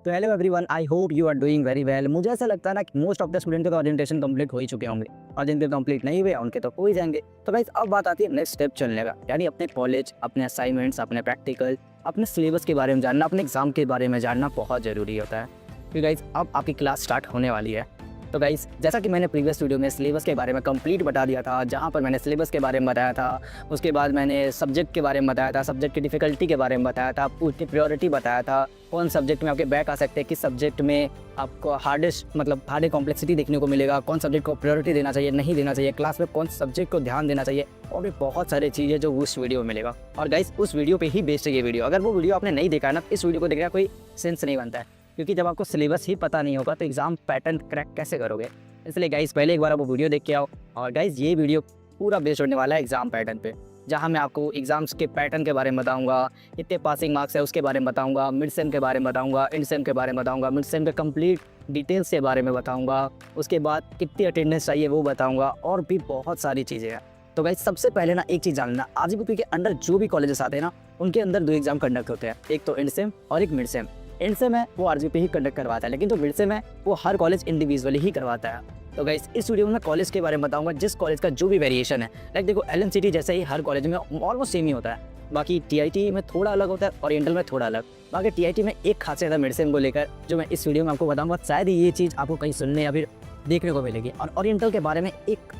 तो hello everyone, I hope you are doing very well. मुझे ऐसा लगता है ना कि मोस्ट ऑफ द स्टूडेंट का ओरिएंटेशन कंप्लीट हो ही चुके होंगे और जिनके कंप्लीट नहीं हुए उनके तो हो ही जाएंगे। तो गाइस अब बात आती है नेक्स्ट स्टेप चलने का, यानी अपने कॉलेज, अपने असाइनमेंट्स, अपने प्रैक्टिकल, अपने सिलेबस के बारे में जानना, अपने एग्जाम के बारे में जानना बहुत ज़रूरी होता है। क्योंकि गाइस अब आपकी क्लास स्टार्ट होने वाली है। तो गाइस जैसा कि मैंने प्रीवियस वीडियो में सिलेबस के बारे में कंप्लीट बता दिया था, जहाँ पर मैंने सिलेबस के बारे में बताया था, उसके बाद मैंने सब्जेक्ट के बारे में बताया था, सब्जेक्ट की डिफ़िकल्टी के बारे में बताया था, उसकी प्रायोरिटी बताया था, कौन सब्जेक्ट में आपके बैक आ सकते हैं, किस सब्जेक्ट में आपको हार्डेस्ट मतलब हार्ड कॉम्प्लेक्सिटी देखने को मिलेगा, कौन सब्जेक्ट को प्रायोरिटी देना चाहिए, नहीं देना चाहिए, क्लास में कौन सब्जेक्ट को ध्यान देना चाहिए, और भी बहुत सारी चीज़ें जो उस वीडियो में मिलेगा। और गाइस उस वीडियो पे ही बेस्ड है ये वीडियो। अगर वो वीडियो आपने नहीं देखा है ना, इस वीडियो को देखने का कोई सेंस नहीं बनता है, क्योंकि जब आपको सिलेबस ही पता नहीं होगा तो एग्जाम पैटर्न क्रैक कैसे करोगे। इसलिए गाइस पहले एक बार आप वो वीडियो देख के आओ। और गाइस ये वीडियो पूरा बेस्ड होने वाला है एग्जाम पैटर्न पे, जहाँ मैं आपको एग्जाम्स के पैटर्न के बारे में बताऊंगा, कितने पासिंग मार्क्स है उसके बारे में बताऊंगा, मिड सेम के बारे में बताऊंगा, एंड सेम के बारे में बताऊंगा, मिड सेम के कंप्लीट डिटेल्स के बारे में बताऊंगा, उसके बाद कितनी अटेंडेंस चाहिए वो बताऊंगा, और भी बहुत सारी चीज़ें हैं। तो गाइस सबसे पहले ना एक चीज़ जानना, आरजीपी के अंडर जो भी कॉलेजेस आते हैं ना, उनके अंदर दो एग्जाम कंडक्ट होते हैं, एक तो एंड सेम और एक मिड सेम। एंड सेम है वो आरजीपी ही कंडक्ट करवाता है, लेकिन जो मिड सेम है वो हर कॉलेज इंडिविजुअली ही करवाता है। तो गाइस इस वीडियो में मैं कॉलेज के बारे में बताऊंगा, जिस कॉलेज का जो भी वेरिएशन है। लाइक देखो एलएनसीटी जैसे ही हर कॉलेज में ऑलमोस्ट सेम ही होता है, बाकी टीआईटी में थोड़ा अलग होता है, ओरिएंटल में थोड़ा अलग। बाकी टीआईटी में एक खासियत है मिड सेम को लेकर, जो मैं इस वीडियो में आपको बताऊंगा। शायद ये चीज़ आपको कहीं सुनने या फिर देखने को मिलेगी। और ओरिएंटल के बारे में एक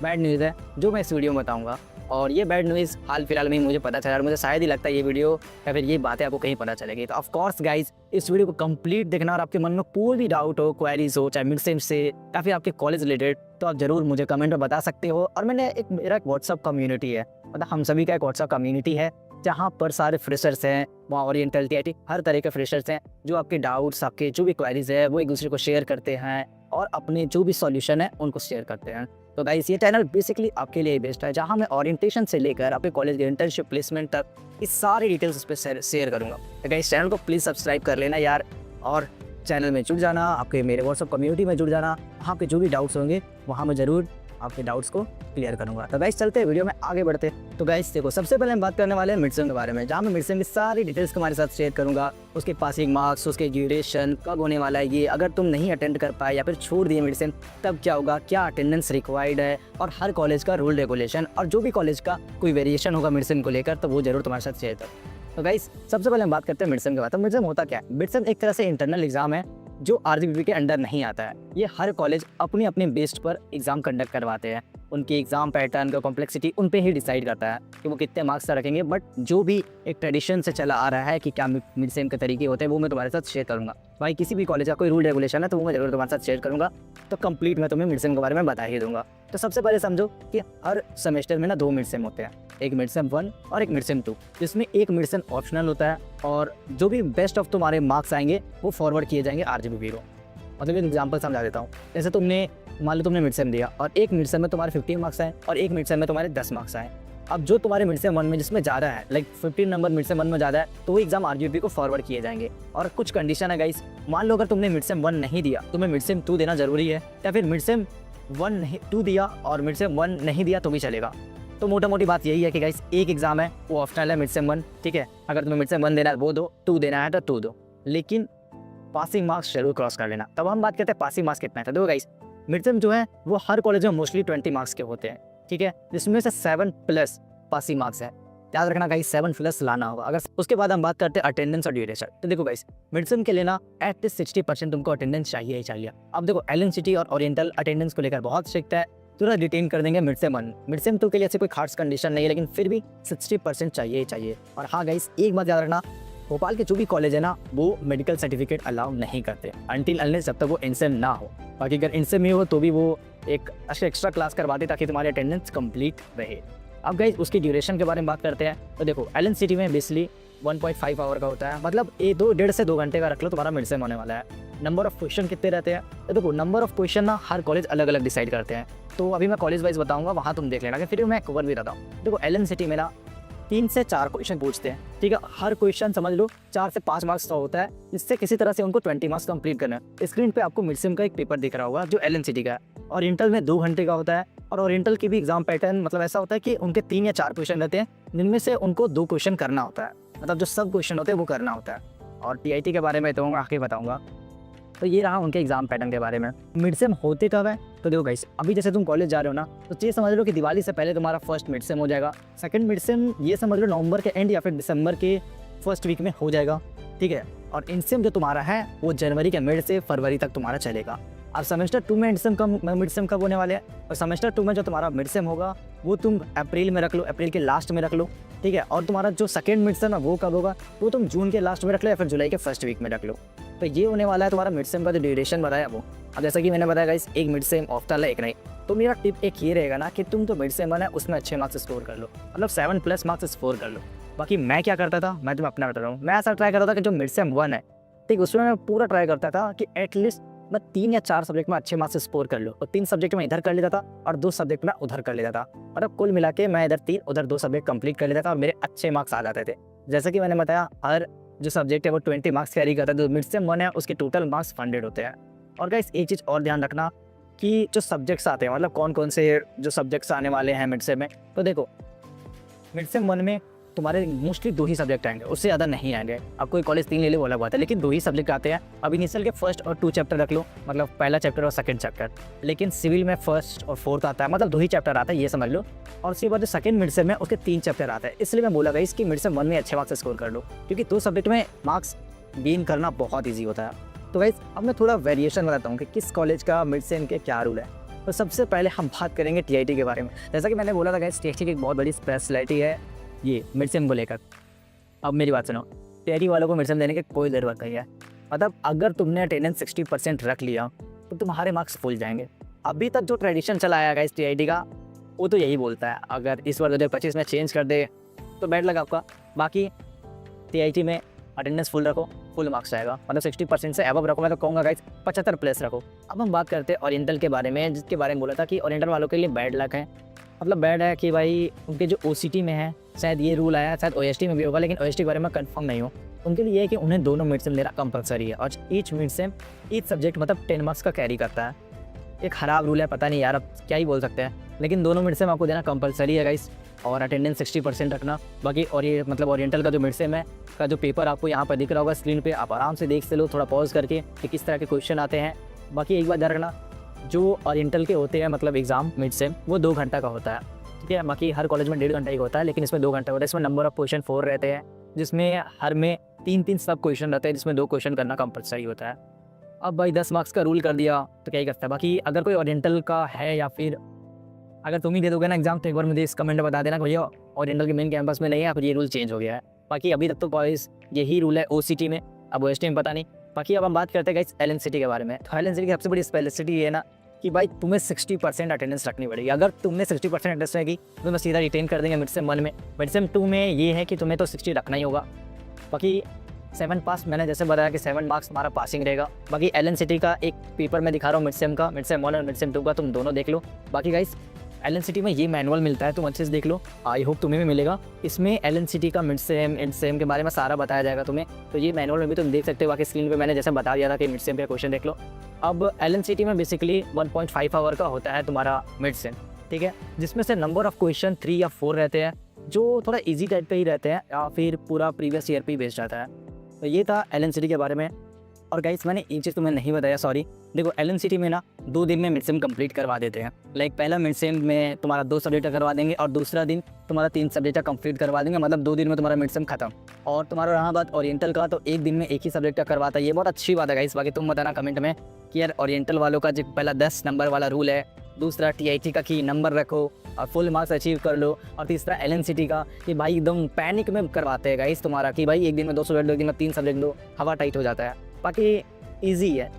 बैड न्यूज़ है जो मैं इस वीडियो में बताऊंगा, और ये बैड न्यूज़ हाल फिलहाल में ही मुझे पता चला, और मुझे शायद ही लगता है ये वीडियो या फिर ये बातें आपको कहीं पता चलेगी। तो ऑफ कोर्स गाइज इस वीडियो को कंप्लीट देखना, और आपके मन में कोई भी डाउट हो, क्वेरीज हो, चाहे मिड सेम से या फिर आपके कॉलेज रिलेटेड, तो आप जरूर मुझे कमेंट में बता सकते हो। और मेरा एक व्हाट्सअप कम्युनिटी है, मतलब हम सभी का एक व्हाट्सअप कम्युनिटी है, जहाँ पर सारे फ्रेशर्स हैं, वहाँ ओरिएंटल टीआईटी हर तरह के फ्रेशर्स हैं, जो आपके डाउट्स, आपके जो भी क्वेरीज है वो एक दूसरे को शेयर करते हैं, और अपने जो भी सॉल्यूशन है उनको शेयर करते हैं। तो गाइस ये चैनल बेसिकली आपके लिए बेस्ट है, जहाँ मैं ओरिएंटेशन से लेकर आपके कॉलेज के इंटर्नशिप प्लेसमेंट तक इस सारी डिटेल्स उस पर शेयर करूँगा। तो गाइस चैनल को प्लीज़ सब्सक्राइब कर लेना यार, और चैनल में जुड़ जाना, आपके मेरे व्हाट्सअप कम्युनिटी में जुड़ जाना। वहाँ पे जो भी डाउट्स होंगे वहाँ मैं ज़रूर आपके डाउट्स को क्लियर करूँगा। तो गाइस चलते हैं वीडियो में आगे बढ़ते। तो गाइस देखो सबसे पहले हम बात करने वाले हैं मिड सेम के बारे में, जहाँ मैं मिड सेम की सारी डिटेल्स तुम्हारे साथ शेयर करूँगा। उसके पासिंग मार्क्स, उसके ड्यूरेशन, कब होने वाला है ये, अगर तुम नहीं अटेंड कर पाए या फिर छोड़ दिए मिड सेम तब क्या होगा, क्या अटेंडेंस रिक्वायर्ड है, और हर कॉलेज का रूल रेगुलेशन, और जो भी कॉलेज का कोई वेरिएशन होगा मिड सेम को लेकर तो वो जरूर तुम्हारे साथ शेयर करूँ। तो गाइस सबसे पहले हम बात करते हैं मिड सेम के बाद। तो मिड सेम होता क्या है? मिड सेम एक तरह से इंटरनल एग्जाम है जो आरजीपी के अंडर नहीं आता है। ये हर कॉलेज अपने अपने बेस्ड पर एग्जाम कंडक्ट करवाते हैं। उनकी एग्जाम पैटर्न का कॉम्प्लेक्सिटी उन पे ही डिसाइड करता है कि वो कितने मार्क्स का रखेंगे। बट जो भी एक ट्रेडिशन से चला आ रहा है कि क्या मिड सेम के तरीके होते हैं, वो मैं तुम्हारे साथ शेयर करूँगा। भाई किसी भी कॉलेज का कोई रूल रेगुलेशन है तो वो मैं जरूर तुम्हारे साथ शेयर करूँगा। तो कंप्लीट मैं तुम्हें मिड सेम के बारे में बता ही दूंगा। तो सबसे पहले समझो कि हर सेमेस्टर में ना दो मिड सेम होते हैं, एक मिड सेम 1 और एक मिड सेम 2, जिसमें एक मिड सेम ऑप्शनल होता है, और जो भी बेस्ट ऑफ तुम्हारे मार्क्स आएंगे वो फॉरवर्ड किए जाएंगे आरजीपी को। मतलब एक एग्जाम्पल समझा देता हूँ। जैसे मान लो तुमने मिड सेम दिया, और एक मिड सेम में तुम्हारे 15 मार्क्स आए और एक मिड सेम में तुम्हारे 10 मार्क्स आए। अब जो तुम्हारे मिड सेम 1 में जिसमें ज़्यादा है, लाइक 15 नंबर मिड सेम 1 में ज़्यादा है, तो वो एग्जाम आरजीपी को फॉरवर्ड किए जाएंगे। और कुछ कंडीशन है गाइस, मान लो अगर तुमने मिड सेम 1 नहीं दिया, तुम्हें मिड सेम 2 देना जरूरी है, या फिर मिड सेम 2 दिया और मिड सेम 1 नहीं दिया तो भी चलेगा। तो मोटा मोटी बात यही है कि गाइस एक एग्जाम है वो ऑप्शनल है मिड सेम 1, ठीक है। अगर तुम्हें मिड सेम 1 देना है वो दो, 2 देना है तो 2 दो, लेकिन पासिंग मार्क्स जरूर क्रॉस कर लेना। तब हम बात करते हैं पासिंग मार्क्स कितना है। तो देखो गाइस मिड सेम जो है वो हर कॉलेज में मोस्टली 20 मार्क्स के होते हैं, ठीक है, जिसमें से 7+ पासिंग मार्क्स है। याद रखना गाइस 7+ लाना होगा। अगर उसके बाद हम बात करते हैं अटेंडेंस और ड्यूरेशन। तो देखो गाइस मिड सेम के लेना एटलीस्ट 60% तुमको अटेंडेंस चाहिए ही चाहिए। अब देखो एलएनसीटी और ओरिएंटल अटेंडेंस को लेकर बहुत स्ट्रिक्ट है, पूरा डिटेन कर देंगे मिड सेम 1। मिड सेम 2 के लिए ऐसी कोई खास कंडीशन नहीं है, लेकिन फिर भी 60% चाहिए ही चाहिए। और हाँ गाइस एक बात याद रखना, भोपाल के जो भी कॉलेज है ना वो मेडिकल सर्टिफिकेट अलाउ नहीं करते अनटिल अनलेस जब तक वो इनसेम ना हो। बाकी अगर इनसेम ही हो तो भी वो एक एक्स्ट्रा क्लास करवाते ताकि तुम्हारी अटेंडेंस कंप्लीट रहे। अब गाइस उसकी ड्यूरेशन के बारे में बात करते हैं। तो देखो एलएनसीटी में बेसिकली 1.5 आवर का होता है, मतलब 1.5 से 2 घंटे का रख लो, तुम्हारा मिड सेम होने वाला है। नंबर ऑफ क्वेश्चन कितने रहते हैं? तो देखो नंबर ऑफ क्वेश्चन ना हर कॉलेज अलग अलग डिसाइड करते हैं, तो अभी मैं कॉलेज वाइज बताऊंगा, वहाँ तुम देख लेना, फिर मैं कवर भी रहता हूँ। देखो एलएनसीटी में ना 3 से 4 क्वेश्चन पूछते हैं, ठीक है। हर क्वेश्चन समझ लो 4 से 5 मार्क्स का होता है, जिससे किसी तरह से उनको 20 मार्क्स कंप्लीट करना है। स्क्रीन पे आपको मिड सेम का एक पेपर दिख रहा होगा जो एलएनसीटी का है। ओरिएंटल में 2 घंटे का होता है, और ओरिएंटल की भी एग्जाम पैटर्न मतलब ऐसा होता है कि उनके 3 या 4 क्वेश्चन रहते हैं, जिनमें से उनको 2 क्वेश्चन करना होता है, मतलब जो सब क्वेश्चन होते हैं वो करना होता है। और टीआईटी के बारे में तो आगे बताऊँगा। तो ये रहा उनके एग्जाम पैटर्न के बारे में। मिड सेम होते कब है, तो देखो गाइस, अभी जैसे तुम कॉलेज जा रहे हो ना, तो ये समझ लो कि दिवाली से पहले तुम्हारा फर्स्ट मिड सेम हो जाएगा। सेकंड मिड सेम ये समझ लो नवंबर के एंड या फिर दिसंबर के फर्स्ट वीक में हो जाएगा, ठीक है। और इन सेम जो तुम्हारा है वो जनवरी के मिड से फरवरी तक तुम्हारा चलेगा। अब सेमेस्टर 2 में मिड सेम कब होने वाले हैं, और सेमेस्टर 2 में जो तुम्हारा मिड सेम होगा वो तुम अप्रैल में रख लो, अप्रैल के लास्ट में रख लो, ठीक है। और तुम्हारा जो सेकंड मिड सेम है वो कब होगा, वो तुम जून के लास्ट में रख लो या फिर जुलाई के फर्स्ट वीक में रख लो। तो ये होने वाला है तुम्हारा मिड सेम का जो ड्यूरेशन बताया वो। अब जैसा कि मैंने बताया गाइस, एक मिड सेम ऑप्शनल है, एक नहीं। तो मेरा टिप एक ये रहेगा ना कि तुम तो मिड सेम है उसमें अच्छे मार्क्स स्कोर कर लो, मतलब 7+ मार्क्स स्कोर कर लो। बाकी मैं क्या करता था, मैं तुम्हें अपना बता रहा हूँ। मैं ऐसा ट्राई करता था कि जो मिड सेम 1 है, ठीक, उसमें मैं पूरा ट्राई करता था कि एटलीस्ट मैं 3 या 4 सब्जेक्ट में अच्छे मार्क्स स्कोर कर लूँ, और 3 सब्जेक्ट में इधर कर लेता था और 2 सब्जेक्ट में उधर कर लेता था। मतलब कुल मिला के मैं इधर 3 उधर 2 सब्जेक्ट कंप्लीट कर लेता था और मेरे अच्छे मार्क्स आ जाते थे। जैसे कि मैंने बताया, हर जो सब्जेक्ट है वो 20 मार्क्स कैरी करता है। जो मिड सेम 1 है उसके टोटल मार्क्स 100 होते हैं। और गाइस एक चीज़ और ध्यान रखना कि जो सब्जेक्ट्स आते हैं, मतलब कौन कौन से जो सब्जेक्ट्स आने वाले हैं मिड सेम में, तो देखो मिड सेम 1 में तुम्हारे मोस्टली 2 ही सब्जेक्ट आएंगे, उससे ज़्यादा नहीं आएंगे। अब कोई कॉलेज 3 ले ले वो अलग बात है, लेकिन 2 ही सब्जेक्ट आते हैं। अब इनिशियल के फर्स्ट और 2 चैप्टर रख लो, मतलब पहला चैप्टर और सेकंड चैप्टर। लेकिन सिविल में फर्स्ट और फोर्थ आता है, मतलब 2 ही चैप्टर आता है, ये समझ लो। और उसके बाद जो सेकंड मिड सेम है उसके 3 चैप्टर आते हैं। इसलिए मैं बोला गाइस कि मिड सेम 1 में अच्छे मार्क्स स्कोर कर लो, क्योंकि 2 सब्जेक्ट में मार्क्स गेन करना बहुत ईजी होता है। तो गाइस अब मैं थोड़ा वेरिएशन बताता हूँ कि किस कॉलेज का मिड सेम के क्या रूल है। तो सबसे पहले हम बात करेंगे टीआईटी के बारे में। जैसा कि मैंने बोला था गाइस, टीआईटी की एक बहुत बड़ी स्पेशलिटी है ये मिड सेम को लेकर। अब मेरी बात सुनो, टीआईटी वालों को मिड सेम देने की कोई ज़रूरत नहीं है। मतलब अगर तुमने अटेंडेंस 60% रख लिया तो तुम्हारे मार्क्स फुल जाएंगे। अभी तक जो ट्रेडिशन चला आया गाइस टीआईटी का, वो तो यही बोलता है अगर इस बार 2025 में चेंज कर दे तो बैड लगा आपका। बाकी टीआईटी में अटेंडेंस फुल रखो, फुल मार्क्स आएगा। मतलब 60% से अबव रखो, मैं तो कहूँगा गाइस 75+ रखो। अब हम बात करते हैं ओरिएंटल के बारे में, जिसके बारे में बोला था कि ओरिएंटल वालों के लिए बैड लक है। मतलब बैड है कि भाई उनके जो ओसीटी में है, शायद ये रूल आया, शायद ओएसटी में भी होगा, लेकिन ओएसटी के बारे में कंफर्म नहीं हो। उनके लिए ये है कि उन्हें दोनों मिड सेम लेना कंपलसरी है, और each mid sem each subject मतलब 10 मार्क्स का कैरी करता है। एक ख़राब रूल है, पता नहीं यार अब क्या ही बोल सकते हैं, लेकिन दोनों मिड सेम आपको देना कंपलसरी है गाइस। और अटेंडेंस 60% रखना। बाकी और ये मतलब ओरिएंटल का जो मिड सेम है का जो पेपर आपको यहाँ पर दिख रहा होगा स्क्रीन पे, आप आराम से देख से लो, थोड़ा पॉज करके कि किस तरह के क्वेश्चन आते हैं। बाकी एक बात ध्यान रखना, जो ओरिएंटल के होते हैं मतलब एग्ज़ाम मिड सेम, वो 2 घंटा का होता है, ठीक है। बाकी हर कॉलेज में 1.5 घंटा ही होता है, लेकिन इसमें 2 घंटा होता है। इसमें नंबर ऑफ क्वेश्चन 4 रहते हैं, जिसमें हर में 3-3 सब क्वेश्चन रहते हैं, जिसमें 2 क्वेश्चन करना कंपलसरी होता है। अब भाई 10 मार्क्स का रूल कर दिया तो क्या ही करता है। बाकी अगर कोई ओरिएंटल का है या फिर अगर तुम ही दे दोगे ना एग्जाम, तो एक बार मुझे इस कमेंट में बता देना भैया ओरिएंटल के मेन कैंपस में नहीं है, फिर ये रूल चेंज हो गया है। बाकी अभी तक तो बॉयज़ यही रूल है ओसीटी में, अब ओएसटी में पता नहीं। बाकी अब हम बात करते हैं गाइस एलएनसीटी के बारे में। तो एलएनसीटी की सबसे बड़ी स्पेशलिटी ये है ना कि भाई तुम्हें 60% अटेंडेंस रखनी पड़ेगी। अगर तुमने 60% अटेंडेंस रहेगी तो तुम्हें सीधा रिटेन कर देंगे मिड सेम 1 में। मिड सेम 2 में ये है कि तुम्हें तो 60 रखना ही होगा। बाकी 7 पास, मैंने जैसे बताया कि 7 मार्क्स हमारा पासिंग रहेगा। बाकी एलएनसीटी का एक पेपर मैं दिखा रहा हूँ मिड सेम का, मिड सेम 1 और मिड सेम 2 का, तुम दोनों देख लो। बाकी गाइस एलएनसीटी में ये मैनुअल मिलता है, तुम अच्छे से देख लो, आई होप तुम्हें भी मिलेगा। इसमें एलएनसीटी का मिड सेम एंड सेम के बारे में सारा बताया जाएगा तुम्हें, तो ये मैनुअल में भी तुम देख सकते हो। बाकी स्क्रीन पे मैंने जैसे बता दिया था कि मिड सेम पे क्वेश्चन देख लो। अब एलएनसीटी में बेसिकली 1.5 आवर का होता है तुम्हारा मिड सेम, ठीक है, जिसमें से नंबर ऑफ क्वेश्चन 3 या 4 रहते हैं, जो थोड़ा ईजी टाइप पे ही रहते हैं या फिर पूरा प्रीवियस ईयर पे ही बेस्ड जाता है। तो ये था एलएनसीटी के बारे में। और गाइस मैंने एक चीज़ तुम्हें नहीं बताया, सॉरी। देखो एलएनसीटी में ना 2 दिन में मिड सेम कंप्लीट करवा देते हैं। लाइक पहला मिड सेम में तुम्हारा 2 सब्जेक्ट का करवा देंगे और दूसरा दिन तुम्हारा 3 सब्जेक्ट का कंप्लीट करवा देंगे, मतलब 2 दिन में तुम्हारा मिड सेम खत्म। और तुम्हारा रहा बात ओरिएंटल का, तो 1 दिन में एक ही सब्जेक्ट का करवाता है, ये बहुत अच्छी बात है गाइस। बाकी तुम बताना कमेंट में कि यार ओरिएंटल वालों का जो पहला 10 नंबर वाला रूल है, दूसरा टीआईटी का कि नंबर रखो और फुल मार्क्स अचीव कर लो, और तीसरा एलएनसीटी का कि भाई एकदम पैनिक में करवाते हैं गाइस तुम्हारा कि भाई 1 दिन में 2 सब्जेक्ट दो, 1 दिन में 3 सब्जेक्ट दो, हवा टाइट हो जाता है। बाकी ईजी है।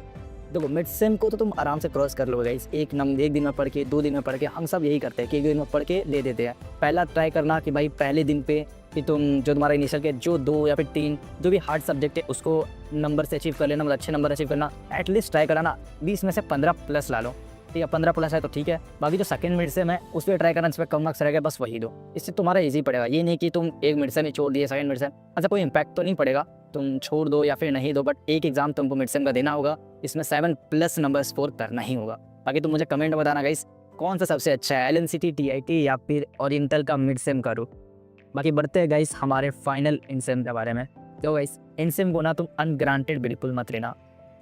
देखो मिड सेम को तो तुम आराम से क्रॉस कर लो गाइस, एक दिन में पढ़ के, 2 दिन में पढ़ के। हम सब यही करते हैं कि 1 दिन में पढ़ के दे देते हैं। पहला ट्राई करना कि भाई पहले दिन पे कि तुम जो तुम्हारा इनिशियल के जो 2 या फिर 3 जो भी हार्ड सब्जेक्ट है उसको नंबर से अचीव कर लेना, मतलब अच्छे नंबर अचीव करना। एटलीस्ट ट्राई करना 20 में से 15+ ला लो, ठीक है। 15+ है तो ठीक है। बाकी जो सेकंड मिड सेम है उस पर ट्राई करना, जिस पर कम मार्क्स रहेगा बस वही दो, इससे तुम्हारा ईजी पड़ेगा। ये नहीं कि तुम एक मिड सेम ही छोड़ दिए, सेकंड मिड सेम, अच्छा कोई इंपैक्ट तो नहीं पड़ेगा, तुम छोड़ दो या फिर नहीं दो, बट एक एग्जाम तुमको मिड सेम का देना होगा, इसमें 7+ नंबर स्कोर करना ही होगा। बाकी तुम मुझे कमेंट बताना गाइस कौन सा सबसे अच्छा है, एलएनसीटी, टीआईटी या फिर ओरिएंटल का मिड सेम का रूट। बाकी बढ़ते हैं गाइस हमारे फाइनल इन सेम के बारे में। तो गाइस इनसेम को ना तुम अनग्रांटेड बिल्कुल मत लेना।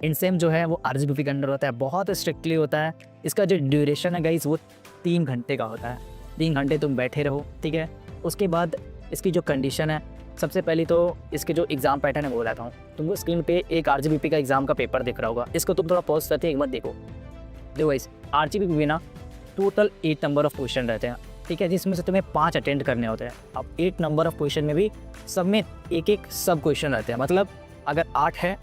इनसेम जो है वो आरजीपी के अंडर होता है, बहुत स्ट्रिक्टली होता है। इसका जो ड्यूरेशन है गाइस वो 3 घंटे का होता है। 3 घंटे तुम बैठे रहो, ठीक है। उसके बाद इसकी जो कंडीशन है, सबसे पहले तो इसके जो एग्ज़ाम पैटर्न है वो बताता हूँ। तुमको स्क्रीन पे एक आरजीपी का एग्ज़ाम का पेपर दिख रहा होगा, इसको तुम थोड़ा पॉज करके एक बार देखो। गाइस आरजीपी में ना टोटल 8 नंबर ऑफ क्वेश्चन रहते हैं, ठीक है, जिसमें से तुम्हें 5 अटेंड करने होते हैं। अब 8 नंबर ऑफ क्वेश्चन में भी सब में एक एक सब क्वेश्चन रहते हैं, मतलब अगर 8 है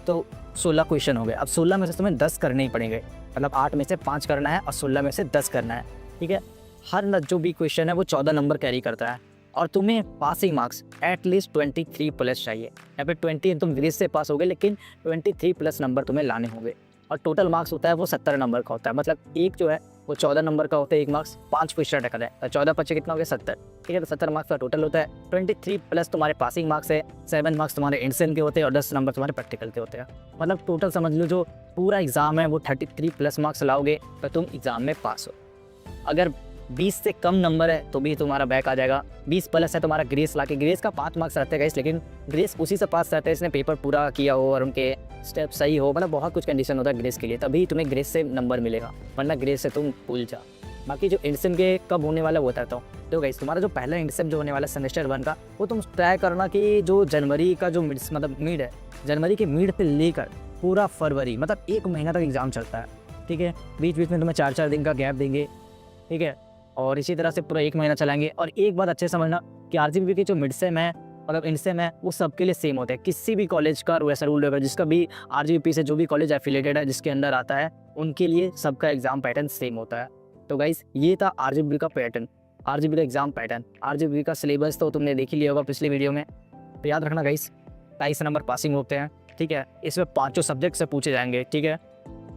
तो 16 क्वेश्चन हो गए। अब 16 में से तुम्हें 10 करने ही पड़ेंगे, मतलब 8 में से 5 करना है और 16 में से 10 करना है, ठीक है। हर जो भी क्वेश्चन है वो 14 नंबर कैरी करता है और तुम्हें पासिंग मार्क्स एटलीस्ट 23 प्लस चाहिए। यहाँ पे 20 तुम ग्रेस से पास हो गए, लेकिन 23 प्लस नंबर तुम्हें लाने होंगे। और टोटल मार्क्स होता है वो 70 नंबर का होता है, मतलब एक जो है वो 14 नंबर का होता है, एक मार्क्स 5 क्वेश्चन रखा है, तो 14 पच्चीस कितना हो गया 70, ठीक है। तो 70 मार्क्स का टोटल होता है। 23 प्लस तुम्हारे पासिंग मार्क्स है, 7 मार्क्स तुम्हारे इंसेंट के होते हैं और 10 नंबर तुम्हारे प्रैक्टिकल के होते हैं। मतलब टोटल समझ लो जो पूरा एग्जाम है वो 33 प्लस मार्क्स लाओगे तो तुम एग्जाम में पास हो। अगर 20 से कम नंबर है तो भी तुम्हारा बैक आ जाएगा। 20 प्लस है तुम्हारा ग्रेस लाके, ग्रेस का 5 मार्क्स रहते हैं गाइस, लेकिन ग्रेस उसी से पास रहते हैं इसने पेपर पूरा किया हो और उनके स्टेप सही हो, मतलब बहुत कुछ कंडीशन होता है ग्रेस के लिए, तभी तुम्हें ग्रेस से नंबर मिलेगा, वरना ग्रेस से तुम भूल जा। बाकी जो इंडसेम के कब होने वाला वो बताता हूँ। तो गाइस तुम्हारा जो पहला इंडसेम जो होने वाला सेमेस्टर 1 का, वो तुम ट्राई करना कि जो जनवरी का जो मिड है, जनवरी के मिड से लेकर पूरा फरवरी, मतलब 1 महीना तक एग्जाम चलता है, ठीक है। बीच बीच में तुम्हें 4-4 दिन का गैप देंगे, ठीक है, और इसी तरह से पूरा 1 महीना चलाएंगे। और एक बात अच्छे समझना कि आरजीपी की जो मिड सेम है, मतलब इनसेम है, वो सबके लिए सेम होता है। किसी भी कॉलेज का वैसा रूल होगा, जिसका भी आरजीपी से जो भी कॉलेज एफिलेटेड है, जिसके अंदर आता है, उनके लिए सबका एग्जाम पैटर्न सेम होता है। तो गाइस ये था आरजीपी का पैटर्न, आरजीपी का एग्जाम पैटर्न। आरजीपी का सिलेबस तो तुमने देख ही लिया होगा पिछले वीडियो में। तो याद रखना गाइस 23 नंबर पासिंग होते हैं, ठीक है। इसमें 5 सब्जेक्ट से पूछे जाएंगे, ठीक है।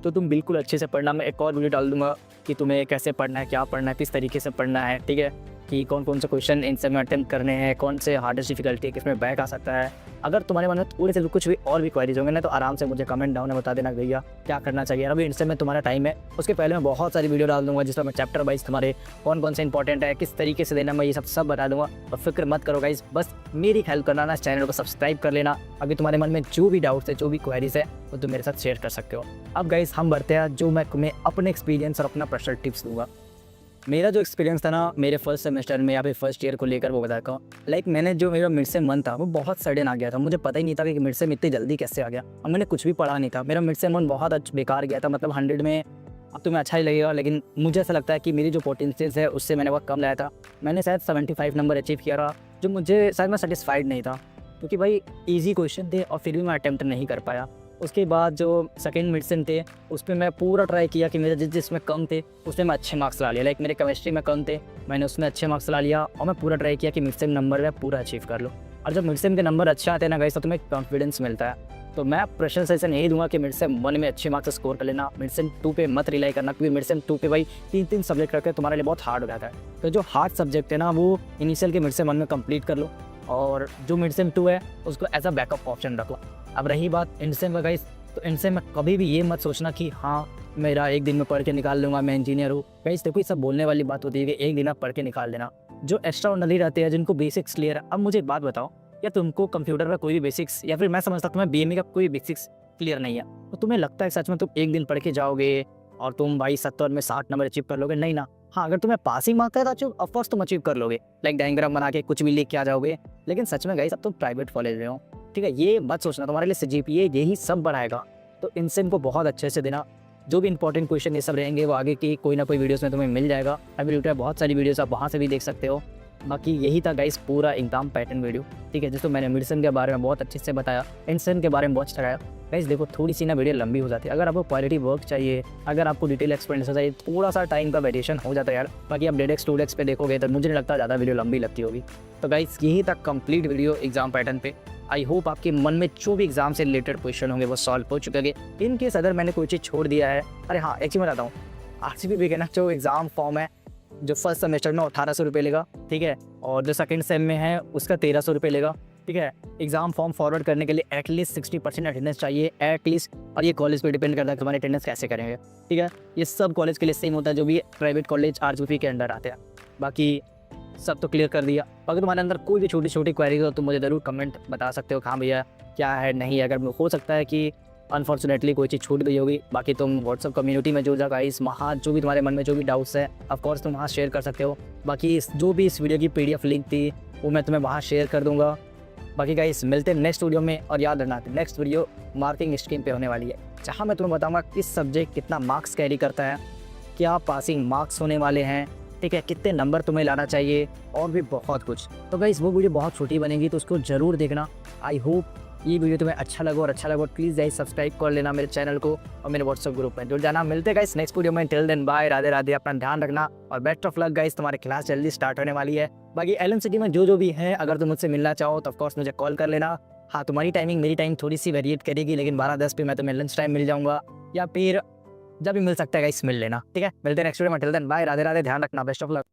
तो तुम बिल्कुल अच्छे से पढ़ना। मैं एक और वीडियो डाल दूंगा कि तुम्हें कैसे पढ़ना है, क्या पढ़ना है, किस तरीके से पढ़ना है, ठीक है, कि कौन कौन से क्वेश्चन इन सब में अटेम्प्ट करने हैं, कौन से हार्डेस्ट डिफिकल्टी है, किसमें बैक आ सकता है। अगर तुम्हारे मन में थोड़े से कुछ भी और भी क्वेरीज होंगे ना, तो आराम से मुझे कमेंट डाउन में बता देना भैया क्या करना चाहिए। अभी इनसे में तुम्हारा टाइम है, उसके पहले मैं बहुत सारी वीडियो डाल दूंगा जिसमें मैं चैप्टर वाइज तुम्हारे कौन कौन से इंपॉर्टेंट है, किस तरीके से देना, मैं ये सब बता दूंगा। और फिक्र मत करो गाइस, बस मेरी हेल्प करना ना, चैनल को सब्सक्राइब कर लेना। अभी तुम्हारे मन में जो भी डाउट्स है, जो भी क्वेरीज है, वो तुम मेरे साथ शेयर कर सकते हो। अब गाइस हम बढ़ते हैं, जो मैं तुम्हें अपने एक्सपीरियंस और अपना पर्सनल टिप्स दूंगा। मेरा जो एक्सपीरियंस था ना मेरे फर्स्ट सेमेस्टर में या फिर फर्स्ट ईयर को लेकर, वो बताता हूँ। मैंने जो मेरा मिड सेम 1 था वो बहुत सडन आ गया था, मुझे पता ही नहीं था कि मिड सेम इतनी जल्दी कैसे आ गया, और मैंने कुछ भी पढ़ा नहीं था। मेरा मिड सेम 1 बहुत बेकार गया था, मतलब 100 में अब तुम्हें अच्छा ही लगेगा, लेकिन मुझे ऐसा लगता है कि मेरी जो पोटेंशियल्स है उससे मैंने बहुत कम लाया था। मैंने शायद 75 नंबर अचीव किया था, जो मुझे शायद मैं सेटिस्फाइड नहीं था, क्योंकि भाई ईजी क्वेश्चन थे और फिर भी मैं अटैम्प्ट नहीं कर पाया। उसके बाद जो सेकंड मिड थे उस पर मैं पूरा ट्राई किया कि मेरे जिसमें कम थे उसमें मैं अच्छे मार्क्स ला लिया। लाइक मेरे केमिस्ट्री में कम थे, मैंने उसमें अच्छे मार्क्स ला लिया, और मैं पूरा ट्राई किया कि मिड सेम नंबर में पूरा अचीव कर लो। और जब मिड सेम के नंबर अच्छे आते हैं ना गाइस, तो तुम्हें कॉन्फिडेंस मिलता है। तो मैं प्रेशर सेशन यही दूंगा कि मिड सेम 1 में अच्छे मार्क्स स्कोर कर लेना, मिड सेम 2 पे मत रिलाई करना, क्योंकि मिड सेम 2 पे भाई 3 सब्जेक्ट रखे तुम्हारे लिए बहुत हार्ड हो जाता है। तो जो हार्ड सब्जेक्ट है ना वो इनिशियल के मिड सेम 1 में कंप्लीट कर लो, और जो मिड सेम 2 है उसको एज अ बैकअप ऑप्शन रख लो। अब रही बात इनसेम में गाइस, तो इनसे में कभी भी ये मत सोचना कि हाँ मेरा 1 दिन में पढ़ के निकाल लूँगा, मैं इंजीनियर हूँ। गाइस देखो ये सब बोलने वाली बात होती है कि 1 दिन आप पढ़ के निकाल देना। जो एक्स्ट्रा ऑर्डिनरी रहते हैं, जिनको बेसिक्स क्लियर है, अब मुझे एक बात बताओ, या तुमको कंप्यूटर का कोई भी बेसिक्स, या फिर मैं समझता तुम्हें बीएमए का कोई बेसिक्स क्लियर नहीं है, तो तुम्हें लगता है सच में तुम 1 दिन पढ़ के जाओगे और तुम भाई 70 में 60 नंबर अचीव कर लोगे? नहीं ना। हाँ अगर तुम्हें पासिंग मार्क्स है तो ऑफकोर्स तुम अचीव कर लोगे, लाइक डायग्राम बना के कुछ भी लिख के आ जाओगे। लेकिन सच में गाइस अब तुम प्राइवेट कॉलेज में हो, ठीक है, ये मत सोचना तुम्हारे लिए जीपीए यही सब बढ़ाएगा। तो इनसे को बहुत अच्छे से देना। जो भी इंपॉर्टेंट क्वेश्चन ये सब रहेंगे वो आगे की कोई ना कोई वीडियोस में तुम्हें मिल जाएगा। अभी यूट्यूब बहुत सारी वीडियोस आप वहाँ से भी देख सकते हो। बाकी यही था गाइस पूरा एग्जाम पैटर्न वीडियो, ठीक है, जिसको मैंने मेडिसिन के बारे में बहुत अच्छे से बताया, इनसेन के बारे में बहुत अच्छा बताया। गाइस देखो थोड़ी सी ना वीडियो लंबी हो जाती है, अगर आपको क्वालिटी वर्क चाहिए, अगर आपको डिटेल एक्सप्लेनेशन चाहिए, थोड़ा सा टाइम का वेरिएशन हो जाता है यार। बाकी आप डेडेक्स 2डेक्स पे देखोगे तो मुझे नहीं लगता ज़्यादा वीडियो लंबी लगती होगी। तो गाइस यही था कंप्लीट वीडियो एग्जाम पैटर्न पे। आई होप आपके मन में जो भी एग्जाम से रिलेटेड क्वेश्चन होंगे वो सॉल्व हो चुके हैं। इन केस अगर मैंने कोई चीज़ छोड़ दिया है, अरे हाँ एक चीज़ मैं बताता हूँ, आरसीपी के ना जो एग्ज़ाम फॉर्म है, जो फर्स्ट सेमेस्टर में 1800 रुपये लेगा, ठीक है, और जो सेकंड सेम में है उसका 1300 रुपये लेगा, ठीक है। एग्जाम फॉर्म फॉरवर्ड करने के लिए एटलीस्ट 60% अटेंडेंस चाहिए एटलीस्ट, और ये कॉलेज पे डिपेंड करता है कि तुम्हारी अटेंडेंस कैसे करेंगे, ठीक है। ये सब कॉलेज के लिए सेम होता है जो भी प्राइवेट कॉलेज आरजीपी के अंडर आते हैं। बाकी सब तो क्लियर कर दिया। अगर तुम्हारे अंदर कोई भी छोटी छोटी क्वेरी हो तो मुझे ज़रूर कमेंट बता सकते हो कि हाँ भैया क्या है नहीं है। अगर हो सकता है कि अनफॉर्चुनेटली कोई चीज़ छूट गई होगी, बाकी तुम व्हाट्सअप कम्युनिटी में जुड़ जाओ गाइस, वहाँ जो भी तुम्हारे मन में जो भी डाउट्स है ऑफकोर्स तुम वहाँ शेयर कर सकते हो। बाकी जो भी इस वीडियो की PDF लिंक थी वो मैं तुम्हें वहाँ शेयर कर दूँगा। बाकी गाइस मिलते हैं नेक्स्ट वीडियो में, और याद रखना नेक्स्ट वीडियो मार्किंग स्कीम पे होने वाली है, जहाँ मैं तुम्हें बताऊँगा किस सब्जेक्ट कितना मार्क्स कैरी करता है, क्या पासिंग मार्क्स होने वाले हैं, ठीक है, कितने नंबर तुम्हें लाना चाहिए, और भी बहुत कुछ। तो गाइस वो वीडियो बहुत छोटी बनेगी तो उसको ज़रूर देखना। आई होप ये वीडियो तुम्हें अच्छा लगा, और अच्छा लगा प्लीज़ गाइस सब्सक्राइब कर लेना मेरे चैनल को और मेरे व्हाट्सएप ग्रुप में जुड़ जाना। मिलते हैं गाइस नेक्स्ट वीडियो में। Till then bye, Radhe Radhe, अपना ध्यान रखना और बेस्ट ऑफ लक गाइस, तुम्हारी क्लास जल्दी स्टार्ट होने वाली है। बाकी एलन सिटी में जो भी है, अगर तुम मुझसे मिलना चाहो तो ऑफकोर्स मुझे कॉल कर लेना। हाँ, तुम्हारी टाइमिंग मेरी टाइम थोड़ी सी वेरिएट करेगी, लेकिन 12:10 पे मैं तुम्हें लंच टाइम मिल जाऊँगा, या फिर जब भी मिल सकता है गाइस मिल लेना, ठीक है। मिलते हैं नेक्स्ट वीडियो में। Till then bye, Radhe Radhe, ध्यान रखना, बेस्ट ऑफ लक।